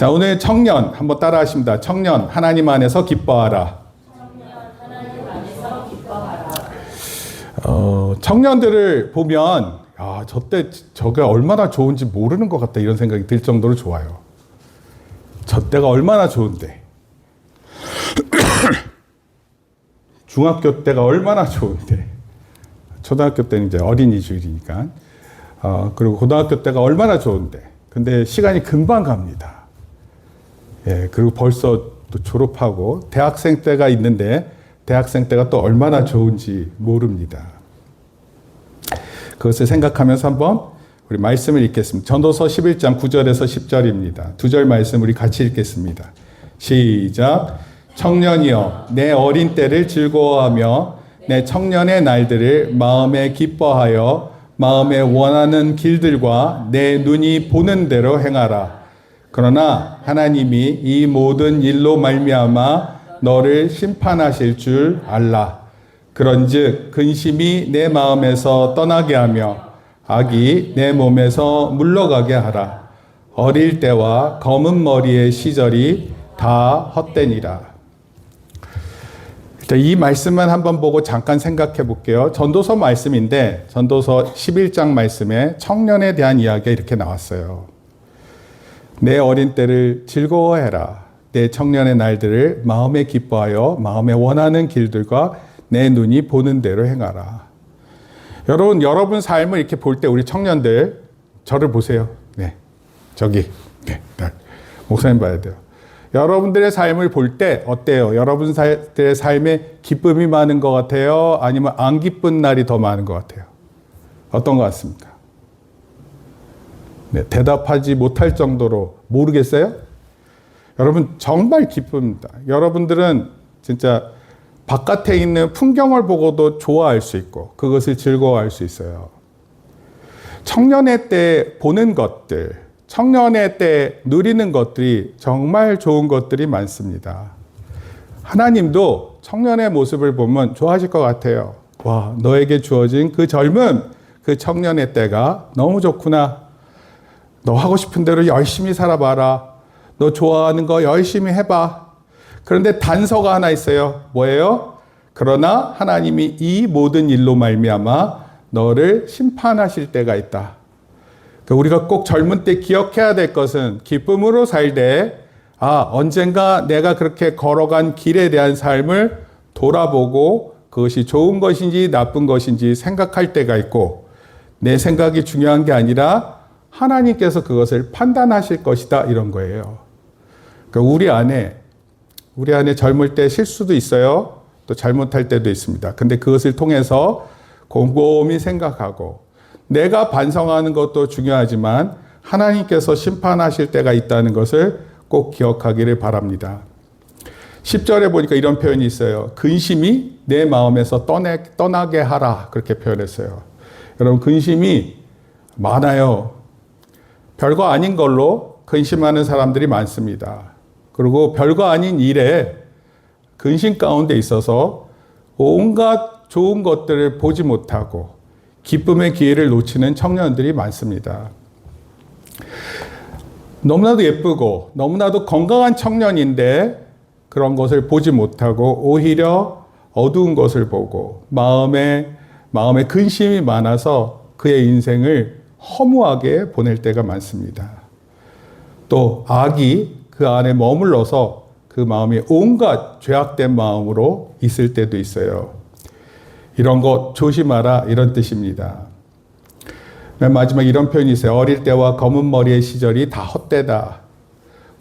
자, 오늘 청년 한번 따라 하십니다. 청년, 하나님 안에서 기뻐하라. 청년들을 보면, 저게 얼마나 좋은지 모르는 것 같다, 이런 생각이 들 정도로 좋아요. 저 때가 얼마나 좋은데. 중학교 때가 얼마나 좋은데. 초등학교 때는 이제 어린이주일이니까. 그리고 고등학교 때가 얼마나 좋은데. 근데 시간이 금방 갑니다. 예, 그리고 벌써 또 졸업하고 대학생 때가 있는데 대학생 때가 또 얼마나 좋은지 모릅니다. 그것을 생각하면서 한번 우리 말씀을 읽겠습니다. 전도서 11장 9절에서 10절입니다. 두 절 말씀 우리 같이 읽겠습니다. 시작. 청년이여 내 어린 때를 즐거워하며 내 청년의 날들을 마음에 기뻐하여 마음에 원하는 길들과 내 눈이 보는 대로 행하라. 그러나 하나님이 이 모든 일로 말미암아 너를 심판하실 줄 알라. 그런즉 근심이 내 마음에서 떠나게 하며 악이 내 몸에서 물러가게 하라. 어릴 때와 검은 머리의 시절이 다 헛되니라. 이 말씀만 한번 보고 잠깐 생각해 볼게요. 전도서 말씀인데 전도서 11장 말씀에 청년에 대한 이야기가 이렇게 나왔어요. 내 어린 때를 즐거워해라. 내 청년의 날들을 마음에 기뻐하여 마음에 원하는 길들과 내 눈이 보는 대로 행하라. 여러분 삶을 이렇게 볼 때 우리 청년들 저를 보세요. 네, 저기 목사님 봐야 돼요. 여러분들의 삶을 볼 때 어때요? 여러분들의 삶에 기쁨이 많은 것 같아요? 아니면 안 기쁜 날이 더 많은 것 같아요? 어떤 것 같습니까? 네, 대답하지 못할 정도로 모르겠어요? 여러분 정말 기쁩니다. 여러분들은 진짜 바깥에 있는 풍경을 보고도 좋아할 수 있고 그것을 즐거워할 수 있어요. 청년의 때 보는 것들, 청년의 때 누리는 것들이 정말 좋은 것들이 많습니다. 하나님도 청년의 모습을 보면 좋아하실 것 같아요. 와, 너에게 주어진 그 젊음, 그 청년의 때가 너무 좋구나. 너 하고 싶은 대로 열심히 살아봐라. 너 좋아하는 거 열심히 해봐. 그런데 단서가 하나 있어요. 뭐예요? 그러나 하나님이 이 모든 일로 말미암아 너를 심판하실 때가 있다. 우리가 꼭 젊은 때 기억해야 될 것은 기쁨으로 살되 언젠가 내가 그렇게 걸어간 길에 대한 삶을 돌아보고 그것이 좋은 것인지 나쁜 것인지 생각할 때가 있고 내 생각이 중요한 게 아니라 하나님께서 그것을 판단하실 것이다 이런 거예요. 그러니까 우리 안에 젊을 때 실수도 있어요. 또 잘못할 때도 있습니다. 근데 그것을 통해서 곰곰이 생각하고 내가 반성하는 것도 중요하지만 하나님께서 심판하실 때가 있다는 것을 꼭 기억하기를 바랍니다. 10절에 보니까 이런 표현이 있어요. 근심이 내 마음에서 떠나게 하라. 그렇게 표현했어요. 여러분 근심이 많아요. 별거 아닌 걸로 근심하는 사람들이 많습니다. 그리고 별거 아닌 일에 근심 가운데 있어서 온갖 좋은 것들을 보지 못하고 기쁨의 기회를 놓치는 청년들이 많습니다. 너무나도 예쁘고 너무나도 건강한 청년인데 그런 것을 보지 못하고 오히려 어두운 것을 보고 마음에 근심이 많아서 그의 인생을 허무하게 보낼 때가 많습니다. 또 악이 그 안에 머물러서 그 마음이 온갖 죄악된 마음으로 있을 때도 있어요. 이런 것 조심하라 이런 뜻입니다. 맨 마지막 이런 표현이 있어요. 어릴 때와 검은 머리의 시절이 다 헛되다.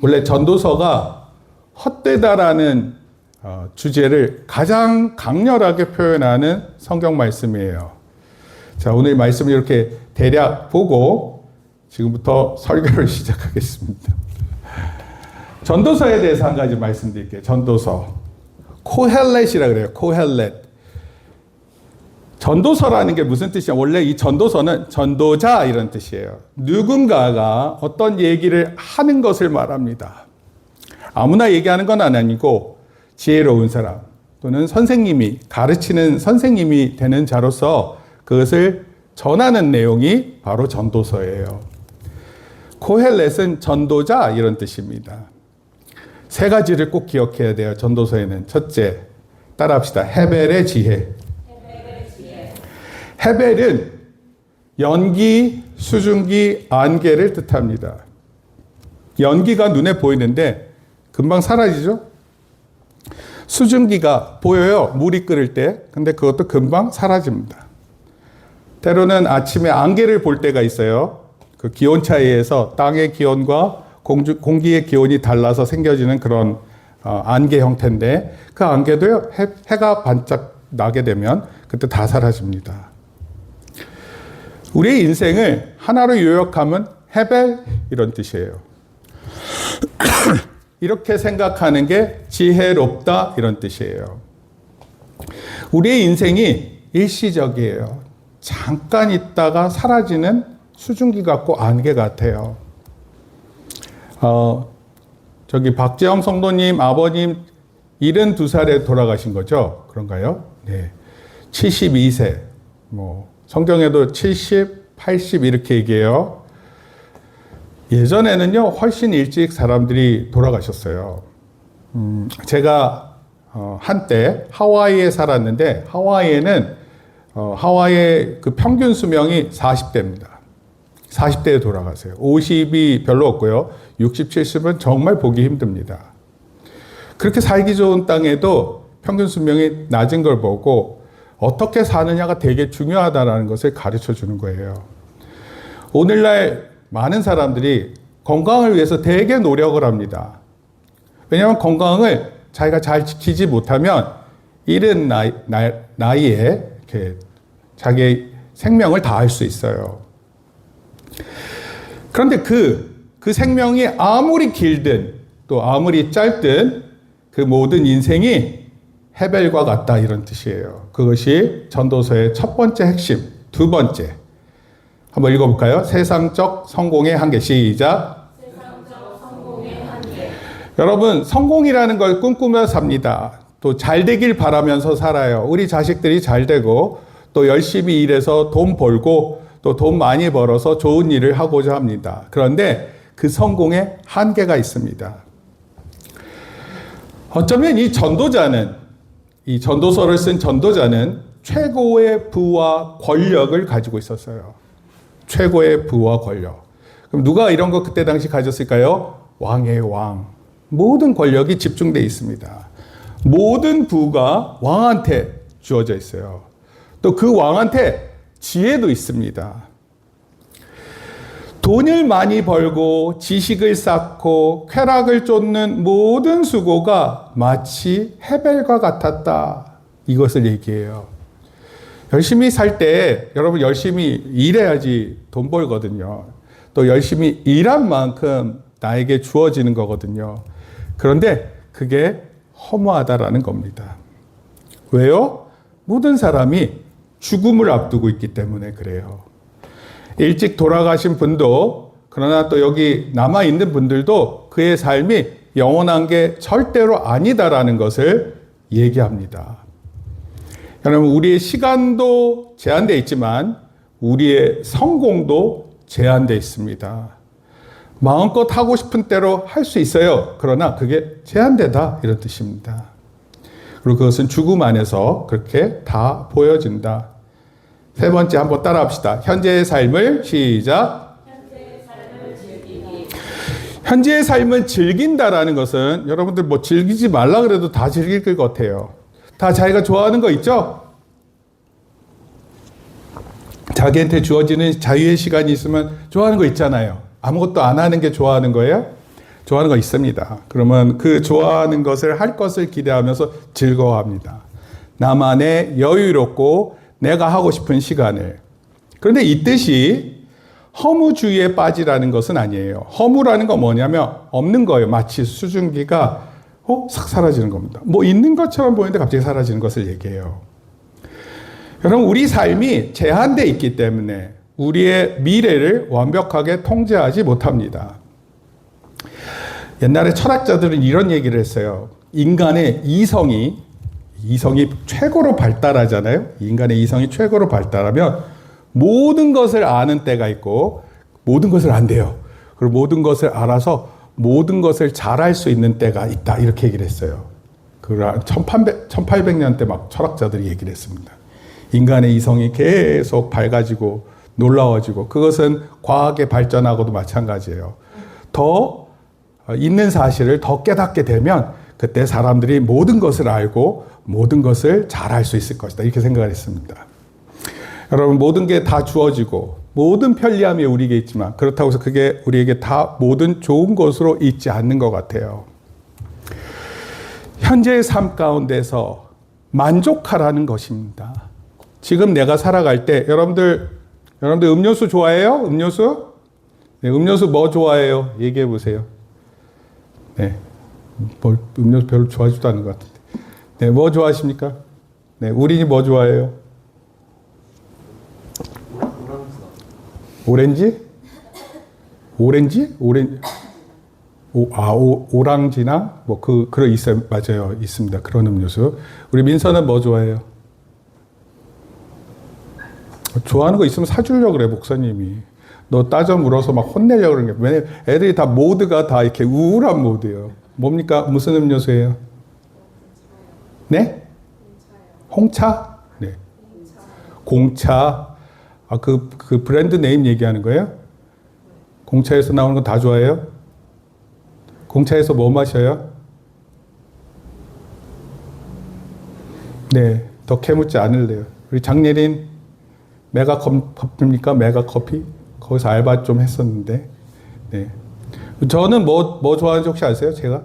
원래 전도서가 헛되다라는 주제를 가장 강렬하게 표현하는 성경 말씀이에요. 자, 오늘 말씀을 이렇게 대략 보고 지금부터 설교를 시작하겠습니다. 전도서에 대해서 한 가지 말씀드릴게요. 전도서. 코헬렛이라 그래요. 코헬렛. 전도서라는 게 무슨 뜻이냐? 원래 이 전도서는 전도자 이런 뜻이에요. 누군가가 어떤 얘기를 하는 것을 말합니다. 아무나 얘기하는 건 아니고 지혜로운 사람 또는 선생님이 가르치는 선생님이 되는 자로서 그것을 전하는 내용이 바로 전도서예요. 고헬렛은 전도자 이런 뜻입니다. 세 가지를 꼭 기억해야 돼요. 전도서에는. 첫째, 따라합시다. 헤벨의 지혜. 헤벨은 연기, 수증기, 안개를 뜻합니다. 연기가 눈에 보이는데 금방 사라지죠? 수증기가 보여요. 물이 끓을 때. 근데 그것도 금방 사라집니다. 때로는 아침에 안개를 볼 때가 있어요. 그 기온 차이에서 땅의 기온과 공기의 기온이 달라서 생겨지는 그런 안개 형태인데 그 안개도요, 해가 반짝 나게 되면 그때 다 사라집니다. 우리의 인생을 하나로 요약하면 헤벨 이런 뜻이에요. 이렇게 생각하는 게 지혜롭다 이런 뜻이에요. 우리의 인생이 일시적이에요. 잠깐 있다가 사라지는 수증기 같고 안개 같아요. 저기 박재영 성도님 아버님 72살에 돌아가신 거죠? 그런가요? 네. 72세. 성경에도 70, 80 이렇게 얘기해요. 예전에는요, 훨씬 일찍 사람들이 돌아가셨어요. 제가 한때 하와이에 살았는데, 하와이에는 하와이의 그 평균 수명이 40대입니다. 40대에 돌아가세요. 50이 별로 없고요. 60, 70은 정말 보기 힘듭니다. 그렇게 살기 좋은 땅에도 평균 수명이 낮은 걸 보고 어떻게 사느냐가 되게 중요하다는 것을 가르쳐 주는 거예요. 오늘날 많은 사람들이 건강을 위해서 되게 노력을 합니다. 왜냐하면 건강을 자기가 잘 지키지 못하면 이른 나이에 이렇게 자기의 생명을 다할 수 있어요. 그런데 그 생명이 아무리 길든 또 아무리 짧든 그 모든 인생이 헤벨과 같다 이런 뜻이에요. 그것이 전도서의 첫 번째 핵심. 두 번째. 한번 읽어볼까요? 세상적 성공의 한계. 시작. 세상적 성공의 한계. 여러분, 성공이라는 걸 꿈꾸며 삽니다. 또 잘 되길 바라면서 살아요. 우리 자식들이 잘 되고 또 열심히 일해서 돈 벌고 또 돈 많이 벌어서 좋은 일을 하고자 합니다. 그런데 그 성공에 한계가 있습니다. 어쩌면 이 전도서를 쓴 전도자는 최고의 부와 권력을 가지고 있었어요. 최고의 부와 권력. 그럼 누가 이런 거 그때 당시 가졌을까요? 왕의 왕. 모든 권력이 집중되어 있습니다. 모든 부가 왕한테 주어져 있어요. 또 그 왕한테 지혜도 있습니다. 돈을 많이 벌고 지식을 쌓고 쾌락을 쫓는 모든 수고가 마치 헤벨과 같았다. 이것을 얘기해요. 열심히 살 때 여러분 열심히 일해야지 돈 벌거든요. 또 열심히 일한 만큼 나에게 주어지는 거거든요. 그런데 그게 허무하다라는 겁니다. 왜요? 모든 사람이 죽음을 앞두고 있기 때문에 그래요. 일찍 돌아가신 분도 그러나 또 여기 남아있는 분들도 그의 삶이 영원한 게 절대로 아니다라는 것을 얘기합니다. 여러분, 우리의 시간도 제한되어 있지만 우리의 성공도 제한되어 있습니다. 마음껏 하고 싶은 대로 할 수 있어요. 그러나 그게 제한되다 이런 뜻입니다. 그리고 그것은 죽음 안에서 그렇게 다 보여진다. 세 번째 한번 따라 합시다. 현재의 삶을 시작. 현재의 삶을 즐긴다라는 것은 여러분들 뭐 즐기지 말라 그래도 다 즐길 것 같아요. 다 자기가 좋아하는 거 있죠? 자기한테 주어지는 자유의 시간이 있으면 좋아하는 거 있잖아요. 아무것도 안 하는 게 좋아하는 거예요? 좋아하는 거 있습니다. 그러면 그 좋아하는 것을 할 것을 기대하면서 즐거워합니다. 나만의 여유롭고 내가 하고 싶은 시간을. 그런데 이 뜻이 허무주의에 빠지라는 것은 아니에요. 허무라는 건 뭐냐면 없는 거예요. 마치 수증기가 싹 사라지는 겁니다. 뭐 있는 것처럼 보이는데 갑자기 사라지는 것을 얘기해요. 여러분, 우리 삶이 제한되어 있기 때문에 우리의 미래를 완벽하게 통제하지 못합니다. 옛날에 철학자들은 이런 얘기를 했어요. 인간의 이성이 최고로 발달하잖아요. 인간의 이성이 최고로 발달하면 모든 것을 아는 때가 있고 모든 것을 안 돼요. 그리고 모든 것을 알아서 모든 것을 잘할 수 있는 때가 있다. 이렇게 얘기를 했어요. 그걸 1800년 때 막 철학자들이 얘기를 했습니다. 인간의 이성이 계속 밝아지고 놀라워지고 그것은 과학의 발전하고도 마찬가지예요. 더 있는 사실을 더 깨닫게 되면 그때 사람들이 모든 것을 알고 모든 것을 잘할 수 있을 것이다. 이렇게 생각을 했습니다. 여러분, 모든 게 다 주어지고 모든 편리함이 우리에게 있지만 그렇다고 해서 그게 우리에게 다 모든 좋은 것으로 있지 않는 것 같아요. 현재의 삶 가운데서 만족하라는 것입니다. 지금 내가 살아갈 때 여러분들 음료수 좋아해요? 음료수? 네, 음료수 뭐 좋아해요? 얘기해 보세요. 네, 음료수 별로 좋아하지도 않는 것 같은데. 네, 뭐 좋아하십니까? 네, 우린이 뭐 좋아해요? 오렌지? 오렌지? 오랑지나 뭐 그런 있어요. 맞아요. 있습니다. 그런 음료수. 우리 민서는 뭐 좋아해요? 좋아하는 거 있으면 사주려고 그래, 목사님이. 너 따져 물어서 막 혼내려고 그러는 게. 왜냐면 애들이 다 모드가 다 이렇게 우울한 모드예요. 뭡니까? 무슨 음료수예요? 네? 홍차? 네. 공차. 아, 그 브랜드 네임 얘기하는 거예요? 공차에서 나오는 건 다 좋아해요? 공차에서 뭐 마셔요? 네, 더 캐묻지 않을래요. 우리 장예린 메가커피입니까? 메가커피? 거기서 알바 좀 했었는데. 네. 저는 뭐 좋아하는지 혹시 아세요? 제가?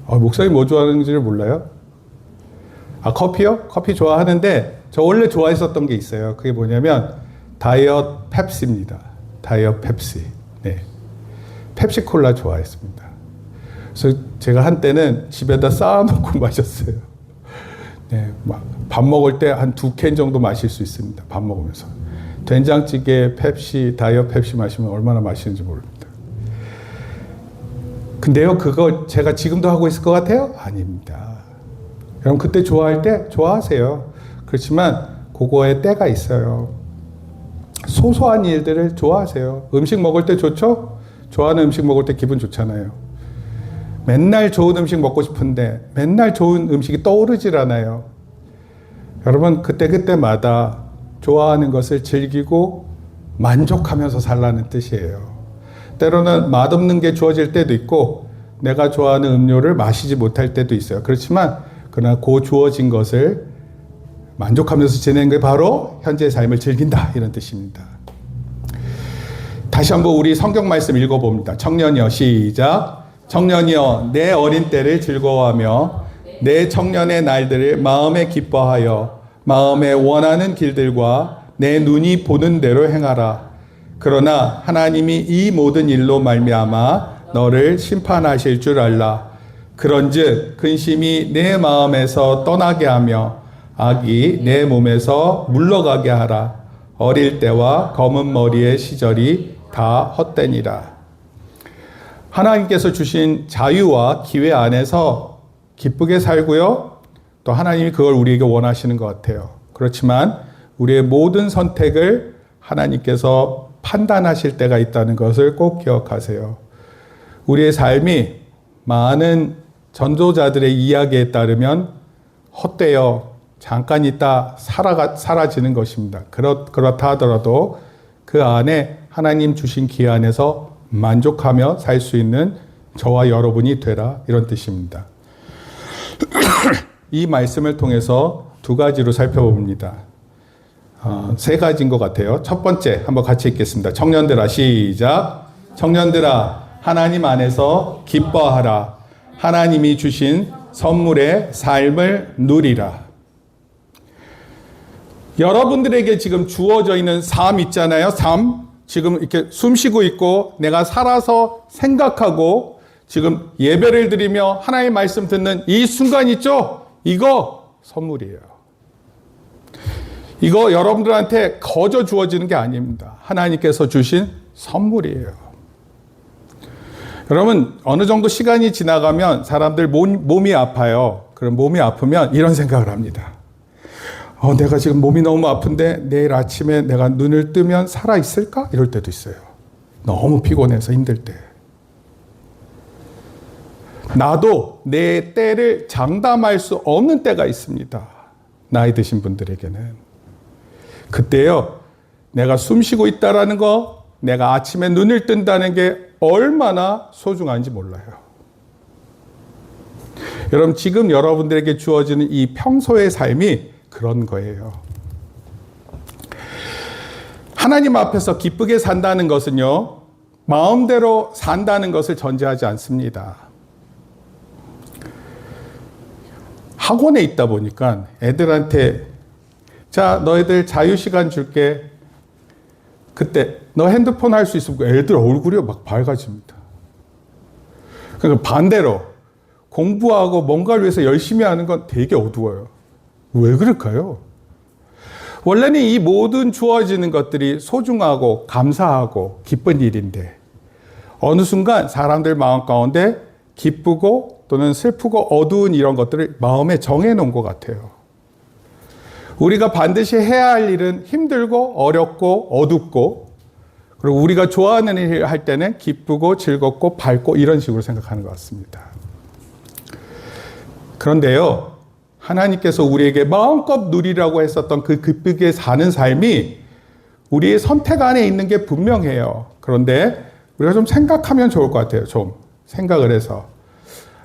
목사님 뭐 좋아하는지를 몰라요? 아, 커피요? 커피 좋아하는데 저 원래 좋아했었던 게 있어요. 그게 뭐냐면 다이어트 펩시입니다. 다이어트 펩시. 네. 펩시콜라 좋아했습니다. 그래서 제가 한때는 집에다 쌓아놓고 마셨어요. 네, 밥 먹을 때 한 2캔 정도 마실 수 있습니다. 밥 먹으면서. 된장찌개, 펩시, 다이어트 펩시 마시면 얼마나 맛있는지 모릅니다. 근데요, 그거 제가 지금도 하고 있을 것 같아요? 아닙니다. 여러분, 그때 좋아할 때 좋아하세요. 그렇지만 그거에 때가 있어요. 소소한 일들을 좋아하세요. 음식 먹을 때 좋죠? 좋아하는 음식 먹을 때 기분 좋잖아요. 맨날 좋은 음식 먹고 싶은데 맨날 좋은 음식이 떠오르질 않아요. 여러분, 그때마다 좋아하는 것을 즐기고 만족하면서 살라는 뜻이에요. 때로는 맛없는 게 주어질 때도 있고 내가 좋아하는 음료를 마시지 못할 때도 있어요. 그렇지만 그러나 그 주어진 것을 만족하면서 지내는 게 바로 현재의 삶을 즐긴다, 이런 뜻입니다. 다시 한번 우리 성경 말씀 읽어봅니다. 청년이여, 시작. 청년이여, 내 어린 때를 즐거워하며 내 청년의 날들을 마음에 기뻐하여 마음에 원하는 길들과 내 눈이 보는 대로 행하라. 그러나 하나님이 이 모든 일로 말미암아 너를 심판하실 줄 알라. 그런즉 근심이 내 마음에서 떠나게 하며 악이 내 몸에서 물러가게 하라. 어릴 때와 검은 머리의 시절이 다 헛되니라. 하나님께서 주신 자유와 기회 안에서 기쁘게 살고요. 또 하나님이 그걸 우리에게 원하시는 것 같아요. 그렇지만 우리의 모든 선택을 하나님께서 판단하실 때가 있다는 것을 꼭 기억하세요. 우리의 삶이 많은 전도자들의 이야기에 따르면 헛되어 잠깐 있다 사라지는 것입니다. 그렇다 하더라도 그 안에 하나님 주신 기회 안에서 만족하며 살 수 있는 저와 여러분이 되라, 이런 뜻입니다. 이 말씀을 통해서 2가지로 살펴봅니다. 3가지인 것 같아요. 첫 번째 한번 같이 읽겠습니다. 청년들아, 시작. 청년들아, 하나님 안에서 기뻐하라. 하나님이 주신 선물의 삶을 누리라. 여러분들에게 지금 주어져 있는 삶 있잖아요. 삶. 지금 이렇게 숨 쉬고 있고 내가 살아서 생각하고 지금 예배를 드리며 하나님의 말씀 듣는 이 순간 있죠? 이거 선물이에요. 이거 여러분들한테 거저 주어지는 게 아닙니다. 하나님께서 주신 선물이에요. 여러분, 어느 정도 시간이 지나가면 사람들 몸이 아파요. 그럼 몸이 아프면 이런 생각을 합니다. 내가 지금 몸이 너무 아픈데 내일 아침에 내가 눈을 뜨면 살아있을까? 이럴 때도 있어요. 너무 피곤해서 힘들 때. 나도 내 때를 장담할 수 없는 때가 있습니다. 나이 드신 분들에게는. 그때요, 내가 숨 쉬고 있다라는 거, 내가 아침에 눈을 뜬다는 게 얼마나 소중한지 몰라요. 여러분, 지금 여러분들에게 주어지는 이 평소의 삶이 그런 거예요. 하나님 앞에서 기쁘게 산다는 것은요, 마음대로 산다는 것을 전제하지 않습니다. 학원에 있다 보니까 애들한테 자, 너희들 자유시간 줄게. 그때 너 핸드폰 할 수 있으면 애들 얼굴이 막 밝아집니다. 그러니까 반대로 공부하고 뭔가를 위해서 열심히 하는 건 되게 어두워요. 왜 그럴까요? 원래는 이 모든 주어지는 것들이 소중하고 감사하고 기쁜 일인데 어느 순간 사람들 마음 가운데 기쁘고 또는 슬프고 어두운 이런 것들을 마음에 정해놓은 것 같아요. 우리가 반드시 해야 할 일은 힘들고 어렵고 어둡고 그리고 우리가 좋아하는 일을 할 때는 기쁘고 즐겁고 밝고 이런 식으로 생각하는 것 같습니다. 그런데요, 하나님께서 우리에게 마음껏 누리라고 했었던 그 기쁘게 사는 삶이 우리의 선택 안에 있는 게 분명해요. 그런데 우리가 좀 생각하면 좋을 것 같아요. 좀 생각을 해서.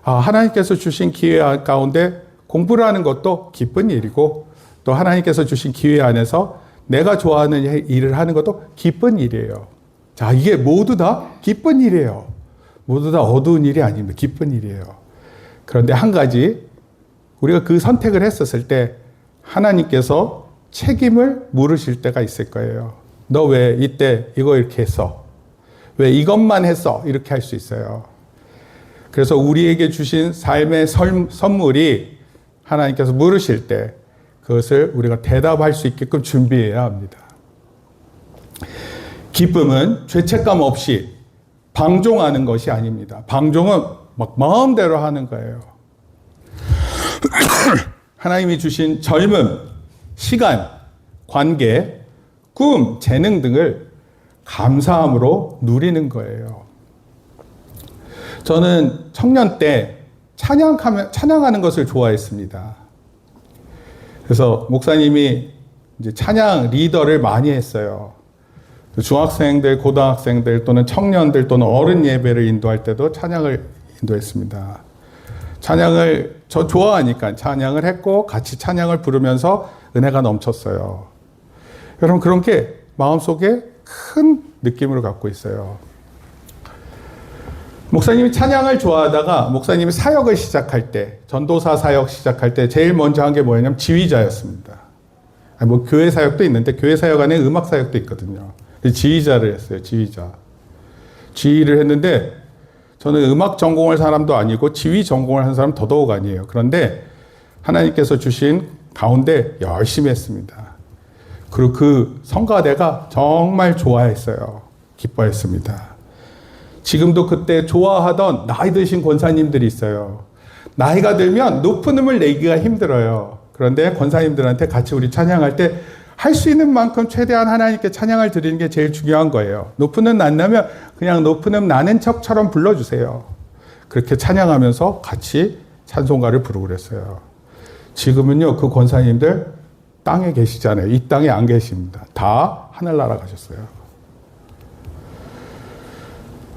하나님께서 주신 기회 가운데 공부를 하는 것도 기쁜 일이고 또 하나님께서 주신 기회 안에서 내가 좋아하는 일을 하는 것도 기쁜 일이에요. 자, 이게 모두 다 기쁜 일이에요. 모두 다 어두운 일이 아닙니다. 기쁜 일이에요. 그런데 한 가지, 우리가 그 선택을 했었을 때 하나님께서 책임을 물으실 때가 있을 거예요. 너 왜 이때 이거 이렇게 했어? 왜 이것만 했어? 이렇게 할 수 있어요. 그래서 우리에게 주신 삶의 선물이 하나님께서 물으실 때 그것을 우리가 대답할 수 있게끔 준비해야 합니다. 기쁨은 죄책감 없이 방종하는 것이 아닙니다. 방종은 막 마음대로 하는 거예요. 하나님이 주신 젊음, 시간, 관계, 꿈, 재능 등을 감사함으로 누리는 거예요. 저는 청년 때 찬양하는 것을 좋아했습니다. 그래서 목사님이 이제 찬양 리더를 많이 했어요. 중학생들, 고등학생들 또는 청년들 또는 어른 예배를 인도할 때도 찬양을 인도했습니다. 찬양을 저 좋아하니까 찬양을 했고 같이 찬양을 부르면서 은혜가 넘쳤어요. 여러분 그런 게 마음속에 큰 느낌을 갖고 있어요. 목사님이 찬양을 좋아하다가 목사님이 사역을 시작할 때, 전도사 사역 시작할 때 제일 먼저 한 게 뭐였냐면 지휘자였습니다. 뭐 교회 사역도 있는데 교회 사역 안에 음악 사역도 있거든요. 지휘자를 했어요. 지휘자. 지휘를 했는데 저는 음악 전공할 사람도 아니고 지휘 전공을 한 사람 더더욱 아니에요. 그런데 하나님께서 주신 가운데 열심히 했습니다. 그리고 그 성가대가 정말 좋아했어요. 기뻐했습니다. 지금도 그때 좋아하던 나이 드신 권사님들이 있어요. 나이가 들면 높은 음을 내기가 힘들어요. 그런데 권사님들한테 같이 우리 찬양할 때 할 수 있는 만큼 최대한 하나님께 찬양을 드리는 게 제일 중요한 거예요. 높은 음 안 나면 그냥 높은 음 나는 척처럼 불러주세요. 그렇게 찬양하면서 같이 찬송가를 부르고 그랬어요. 지금은요, 그 권사님들 땅에 계시잖아요. 이 땅에 안 계십니다. 다 하늘나라 가셨어요.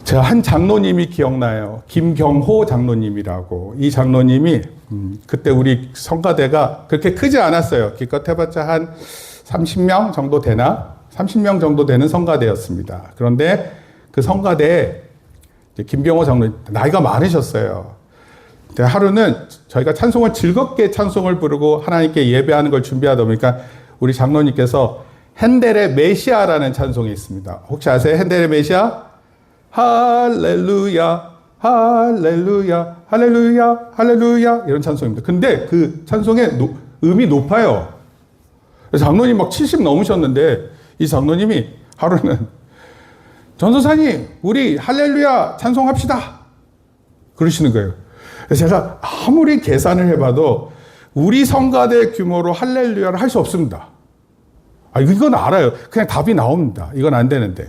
제가 한 장로님이 기억나요. 김경호 장로님이라고. 이 장로님이 그때 우리 성가대가 그렇게 크지 않았어요. 기껏 해봤자 한 30명 정도 되나? 30명 정도 되는 성가대였습니다. 그런데 그 성가대에 김경호 장로님 나이가 많으셨어요. 근데 하루는 저희가 찬송을 즐겁게 찬송을 부르고 하나님께 예배하는 걸 준비하다 보니까 우리 장로님께서 핸델의 메시아라는 찬송이 있습니다. 혹시 아세요? 핸델의 메시아? 할렐루야, 할렐루야, 할렐루야, 할렐루야 이런 찬송입니다. 근데 그 찬송의 음이 높아요. 장로님 막 70 넘으셨는데 이 장로님이 하루는 전도사님 우리 할렐루야 찬송합시다 그러시는 거예요. 그래서 제가 아무리 계산을 해봐도 우리 성가대 규모로 할렐루야를 할 수 없습니다. 이건 알아요. 그냥 답이 나옵니다. 이건 안 되는데.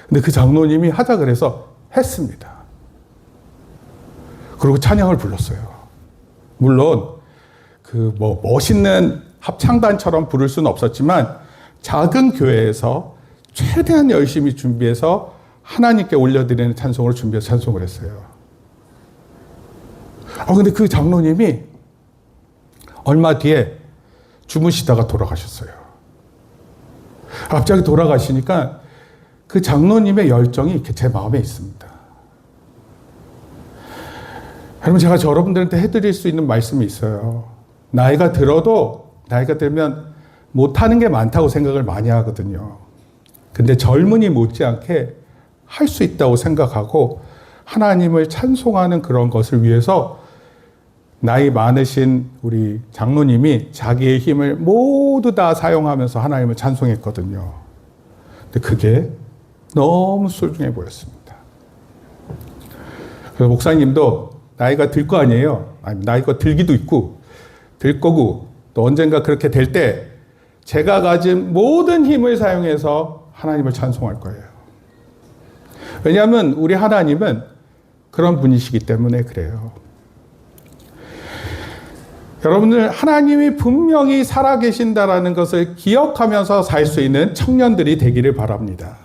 근데 그 장로님이 하자 그래서 했습니다. 그리고 찬양을 불렀어요. 물론 그 뭐 멋있는 합창단처럼 부를 수는 없었지만 작은 교회에서 최대한 열심히 준비해서 하나님께 올려드리는 찬송을 준비해서 찬송을 했어요. 근데 그 장로님이 얼마 뒤에 주무시다가 돌아가셨어요. 갑자기 돌아가시니까 그 장로님의 열정이 이렇게 제 마음에 있습니다. 여러분, 제가 여러분들한테 해드릴 수 있는 말씀이 있어요. 나이가 들면 못하는 게 많다고 생각을 많이 하거든요. 근데 젊은이 못지않게 할 수 있다고 생각하고 하나님을 찬송하는 그런 것을 위해서 나이 많으신 우리 장로님이 자기의 힘을 모두 다 사용하면서 하나님을 찬송했거든요. 근데 그게 너무 소중해 보였습니다. 그래서 목사님도 나이가 들 거 아니에요. 나이가 들기도 있고 들 거고 또 언젠가 그렇게 될 때 제가 가진 모든 힘을 사용해서 하나님을 찬송할 거예요. 왜냐하면 우리 하나님은 그런 분이시기 때문에 그래요. 여러분들, 하나님이 분명히 살아계신다라는 것을 기억하면서 살 수 있는 청년들이 되기를 바랍니다.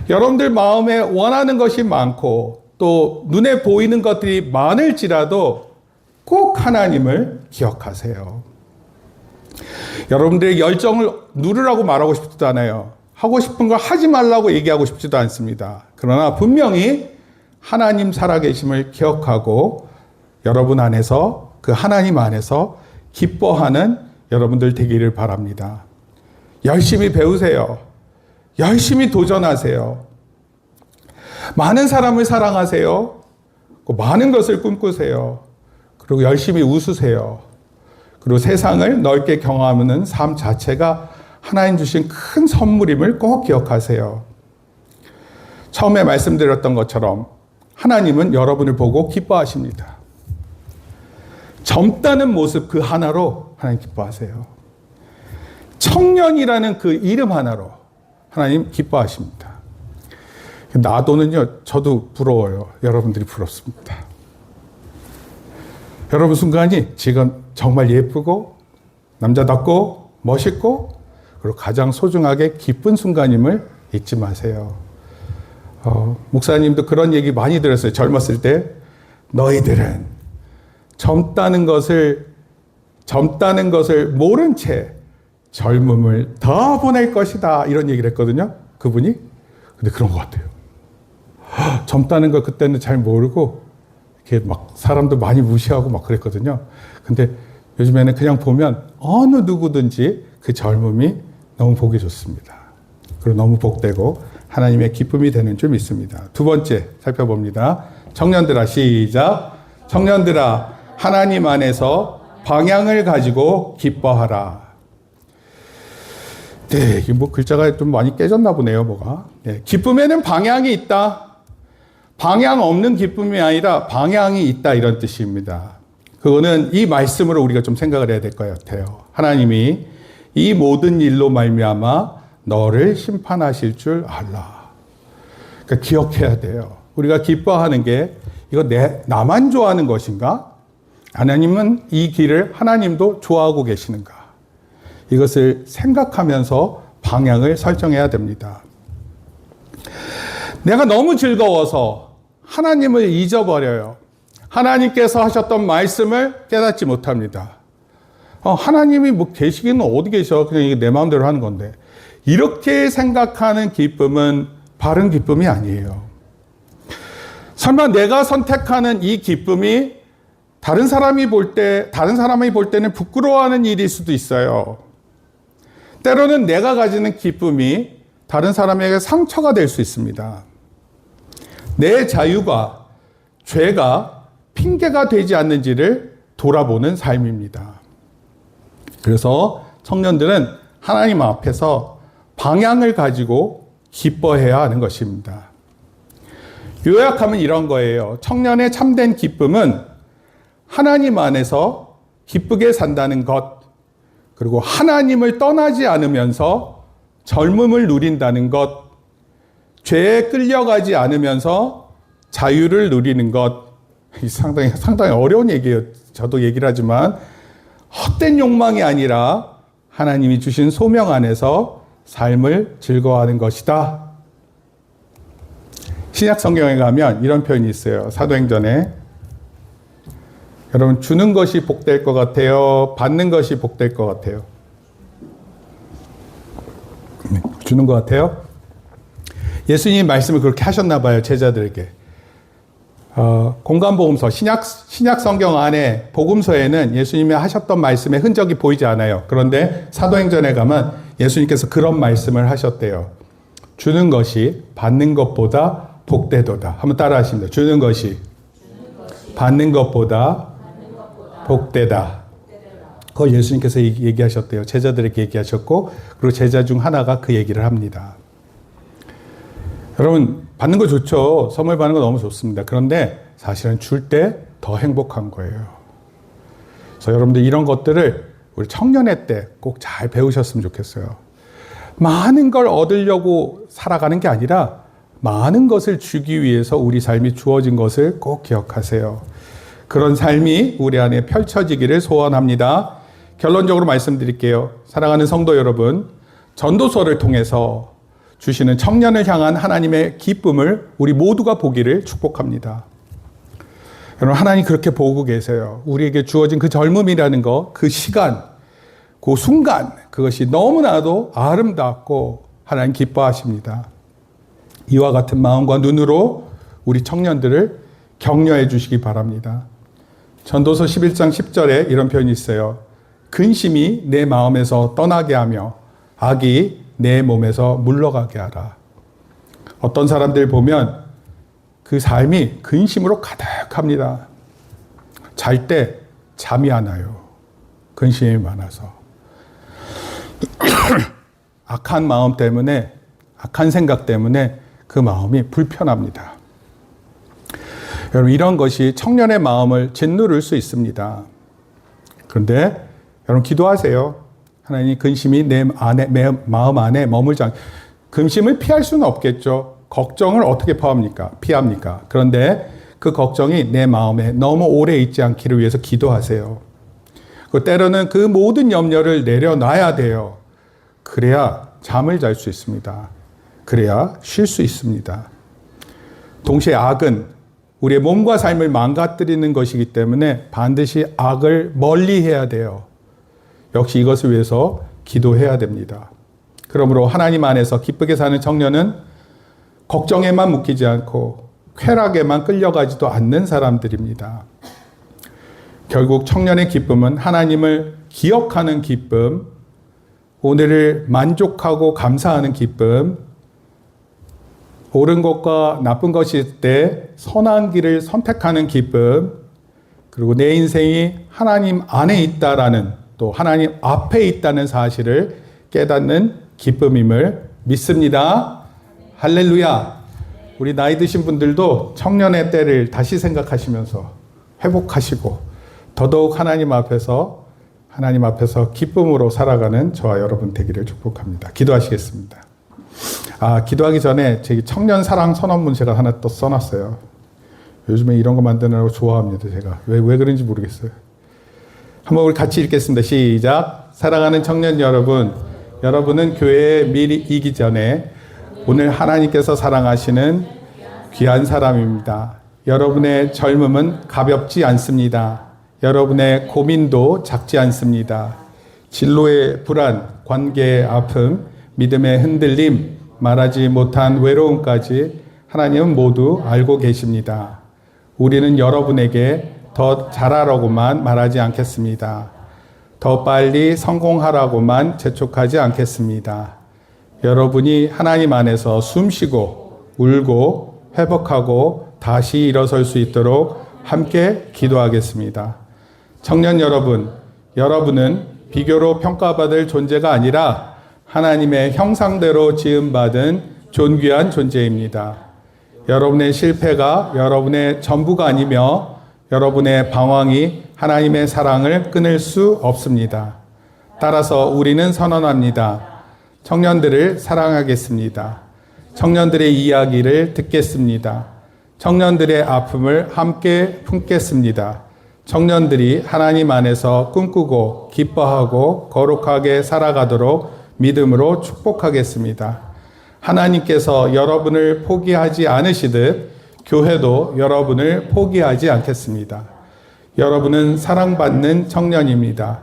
여러분들 마음에 원하는 것이 많고 또 눈에 보이는 것들이 많을지라도 꼭 하나님을 기억하세요. 여러분들의 열정을 누르라고 말하고 싶지도 않아요. 하고 싶은 걸 하지 말라고 얘기하고 싶지도 않습니다. 그러나 분명히 하나님 살아계심을 기억하고 여러분 안에서, 그 하나님 안에서 기뻐하는 여러분들 되기를 바랍니다. 열심히 배우세요. 열심히 도전하세요. 많은 사람을 사랑하세요. 많은 것을 꿈꾸세요. 그리고 열심히 웃으세요. 그리고 세상을 넓게 경험하는 삶 자체가 하나님 주신 큰 선물임을 꼭 기억하세요. 처음에 말씀드렸던 것처럼 하나님은 여러분을 보고 기뻐하십니다. 젊다는 모습 그 하나로 하나님 기뻐하세요. 청년이라는 그 이름 하나로 하나님 기뻐하십니다. 나도는요, 저도 부러워요. 여러분들이 부럽습니다. 여러분 순간이 지금 정말 예쁘고 남자답고 멋있고 그리고 가장 소중하게 기쁜 순간임을 잊지 마세요. 목사님도 그런 얘기 많이 들었어요. 젊었을 때 너희들은 젊다는 것을 모른 채 젊음을 더 보낼 것이다, 이런 얘기를 했거든요. 그분이. 근데 그런 것 같아요. 젊다는 거 그때는 잘 모르고 이렇게 막 사람도 많이 무시하고 막 그랬거든요. 근데 요즘에는 그냥 보면 어느 누구든지 그 젊음이 너무 보기 좋습니다. 그리고 너무 복되고 하나님의 기쁨이 되는 줄 믿습니다. 두 번째 살펴봅니다. 청년들아, 시작. 청년들아, 하나님 안에서 방향을 가지고 기뻐하라. 네, 이게 뭐 글자가 좀 많이 깨졌나 보네요, 뭐가. 네, 기쁨에는 방향이 있다. 방향 없는 기쁨이 아니라 방향이 있다, 이런 뜻입니다. 그거는 이 말씀으로 우리가 좀 생각을 해야 될 것 같아요. 하나님이 이 모든 일로 말미암아 너를 심판하실 줄 알라. 그러니까 기억해야 돼요. 우리가 기뻐하는 게 이거 나만 좋아하는 것인가? 하나님은 이 길을 하나님도 좋아하고 계시는가? 이것을 생각하면서 방향을 설정해야 됩니다. 내가 너무 즐거워서 하나님을 잊어버려요. 하나님께서 하셨던 말씀을 깨닫지 못합니다. 하나님이 뭐 계시기는 어디 계셔? 그냥 이게 내 마음대로 하는 건데. 이렇게 생각하는 기쁨은 바른 기쁨이 아니에요. 설마 내가 선택하는 이 기쁨이 다른 사람이 볼 때는 부끄러워하는 일일 수도 있어요. 때로는 내가 가지는 기쁨이 다른 사람에게 상처가 될 수 있습니다. 내 자유가 죄가 핑계가 되지 않는지를 돌아보는 삶입니다. 그래서 청년들은 하나님 앞에서 방향을 가지고 기뻐해야 하는 것입니다. 요약하면 이런 거예요. 청년의 참된 기쁨은 하나님 안에서 기쁘게 산다는 것, 그리고 하나님을 떠나지 않으면서 젊음을 누린다는 것, 죄에 끌려가지 않으면서 자유를 누리는 것, 상당히 어려운 얘기예요. 저도 얘기를 하지만 헛된 욕망이 아니라 하나님이 주신 소명 안에서 삶을 즐거워하는 것이다. 신약 성경에 가면 이런 표현이 있어요. 사도행전에. 여러분, 주는 것이 복될 것 같아요? 받는 것이 복될 것 같아요? 주는 것 같아요? 예수님 말씀을 그렇게 하셨나 봐요, 제자들에게. 공간복음서, 신약 성경 안에 복음서에는 예수님이 하셨던 말씀의 흔적이 보이지 않아요. 그런데 사도행전에 가면 예수님께서 그런 말씀을 하셨대요. 주는 것이 받는 것보다 복되도다. 한번 따라 하십니다. 주는 것이 받는 것보다 복되다. 그걸 예수님께서 얘기하셨대요. 제자들에게 얘기하셨고, 그리고 제자 중 하나가 그 얘기를 합니다. 여러분, 받는 거 좋죠. 선물 받는 거 너무 좋습니다. 그런데 사실은 줄 때 더 행복한 거예요. 그래서 여러분들 이런 것들을 우리 청년회 때 꼭 잘 배우셨으면 좋겠어요. 많은 걸 얻으려고 살아가는 게 아니라 많은 것을 주기 위해서 우리 삶이 주어진 것을 꼭 기억하세요. 그런 삶이 우리 안에 펼쳐지기를 소원합니다. 결론적으로 말씀드릴게요. 사랑하는 성도 여러분, 전도서를 통해서 주시는 청년을 향한 하나님의 기쁨을 우리 모두가 보기를 축복합니다. 여러분, 하나님 그렇게 보고 계세요. 우리에게 주어진 그 젊음이라는 것, 그 시간, 그 순간, 그것이 너무나도 아름답고 하나님 기뻐하십니다. 이와 같은 마음과 눈으로 우리 청년들을 격려해 주시기 바랍니다. 전도서 11장 10절에 이런 표현이 있어요. 근심이 내 마음에서 떠나게 하며 악이 내 몸에서 물러가게 하라. 어떤 사람들 보면 그 삶이 근심으로 가득합니다. 잘 때 잠이 안 와요. 근심이 많아서. 악한 마음 때문에, 악한 생각 때문에 그 마음이 불편합니다. 여러분, 이런 것이 청년의 마음을 짓누를 수 있습니다. 그런데 여러분, 기도하세요. 하나님, 근심이 내 마음 안에 머물지 않게. 근심을 피할 수는 없겠죠. 걱정을 어떻게 피합니까? 그런데 그 걱정이 내 마음에 너무 오래 있지 않기를 위해서 기도하세요. 때로는 그 모든 염려를 내려놔야 돼요. 그래야 잠을 잘 수 있습니다. 그래야 쉴 수 있습니다. 동시에 악은 우리의 몸과 삶을 망가뜨리는 것이기 때문에 반드시 악을 멀리해야 돼요. 역시 이것을 위해서 기도해야 됩니다. 그러므로 하나님 안에서 기쁘게 사는 청년은 걱정에만 묶이지 않고 쾌락에만 끌려가지도 않는 사람들입니다. 결국 청년의 기쁨은 하나님을 기억하는 기쁨, 오늘을 만족하고 감사하는 기쁨, 옳은 것과 나쁜 것이 있을 때 선한 길을 선택하는 기쁨, 그리고 내 인생이 하나님 안에 있다라는, 또 하나님 앞에 있다는 사실을 깨닫는 기쁨임을 믿습니다. 할렐루야. 우리 나이 드신 분들도 청년의 때를 다시 생각하시면서 회복하시고 더더욱 하나님 앞에서 기쁨으로 살아가는 저와 여러분 되기를 축복합니다. 기도하시겠습니다. 기도하기 전에 제 청년 사랑 선언문 제가 하나 또 써놨어요. 요즘에 이런 거 만드느라고 좋아합니다. 제가 왜 그런지 모르겠어요. 한번 우리 같이 읽겠습니다. 시작. 사랑하는 청년 여러분, 여러분은 교회에 미리 이기 전에 오늘 하나님께서 사랑하시는 귀한 사람입니다. 여러분의 젊음은 가볍지 않습니다. 여러분의 고민도 작지 않습니다. 진로의 불안, 관계의 아픔, 믿음의 흔들림, 말하지 못한 외로움까지 하나님은 모두 알고 계십니다. 우리는 여러분에게 더 잘하라고만 말하지 않겠습니다. 더 빨리 성공하라고만 재촉하지 않겠습니다. 여러분이 하나님 안에서 숨쉬고 울고 회복하고 다시 일어설 수 있도록 함께 기도하겠습니다. 청년 여러분, 여러분은 비교로 평가받을 존재가 아니라 하나님의 형상대로 지음받은 존귀한 존재입니다. 여러분의 실패가 여러분의 전부가 아니며 여러분의 방황이 하나님의 사랑을 끊을 수 없습니다. 따라서 우리는 선언합니다. 청년들을 사랑하겠습니다. 청년들의 이야기를 듣겠습니다. 청년들의 아픔을 함께 품겠습니다. 청년들이 하나님 안에서 꿈꾸고 기뻐하고 거룩하게 살아가도록 믿음으로 축복하겠습니다. 하나님께서 여러분을 포기하지 않으시듯 교회도 여러분을 포기하지 않겠습니다. 여러분은 사랑받는 청년입니다.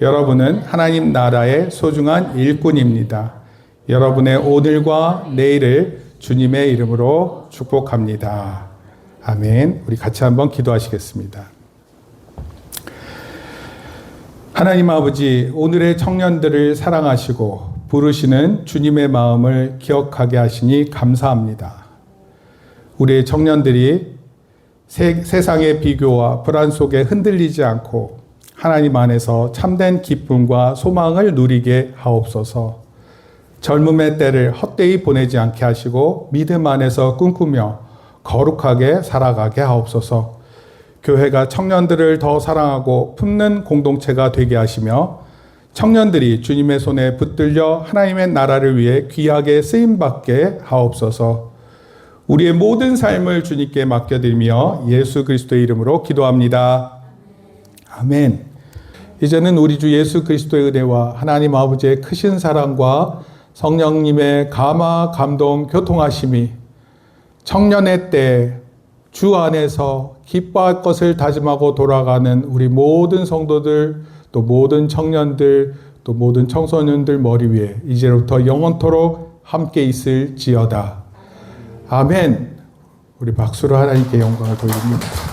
여러분은 하나님 나라의 소중한 일꾼입니다. 여러분의 오늘과 내일을 주님의 이름으로 축복합니다. 아멘. 우리 같이 한번 기도하시겠습니다. 하나님 아버지, 오늘의 청년들을 사랑하시고 부르시는 주님의 마음을 기억하게 하시니 감사합니다. 우리의 청년들이 세상의 비교와 불안 속에 흔들리지 않고 하나님 안에서 참된 기쁨과 소망을 누리게 하옵소서. 젊음의 때를 헛되이 보내지 않게 하시고 믿음 안에서 꿈꾸며 거룩하게 살아가게 하옵소서. 교회가 청년들을 더 사랑하고 품는 공동체가 되게 하시며 청년들이 주님의 손에 붙들려 하나님의 나라를 위해 귀하게 쓰임받게 하옵소서. 우리의 모든 삶을 주님께 맡겨드리며 예수 그리스도의 이름으로 기도합니다. 아멘. 이제는 우리 주 예수 그리스도의 은혜와 하나님 아버지의 크신 사랑과 성령님의 감화, 감동, 교통하심이 청년의 때 주 안에서 기뻐할 것을 다짐하고 돌아가는 우리 모든 성도들, 또 모든 청년들, 또 모든 청소년들 머리 위에 이제부터 영원토록 함께 있을지어다. 아멘. 우리 박수로 하나님께 영광을 돌립니다.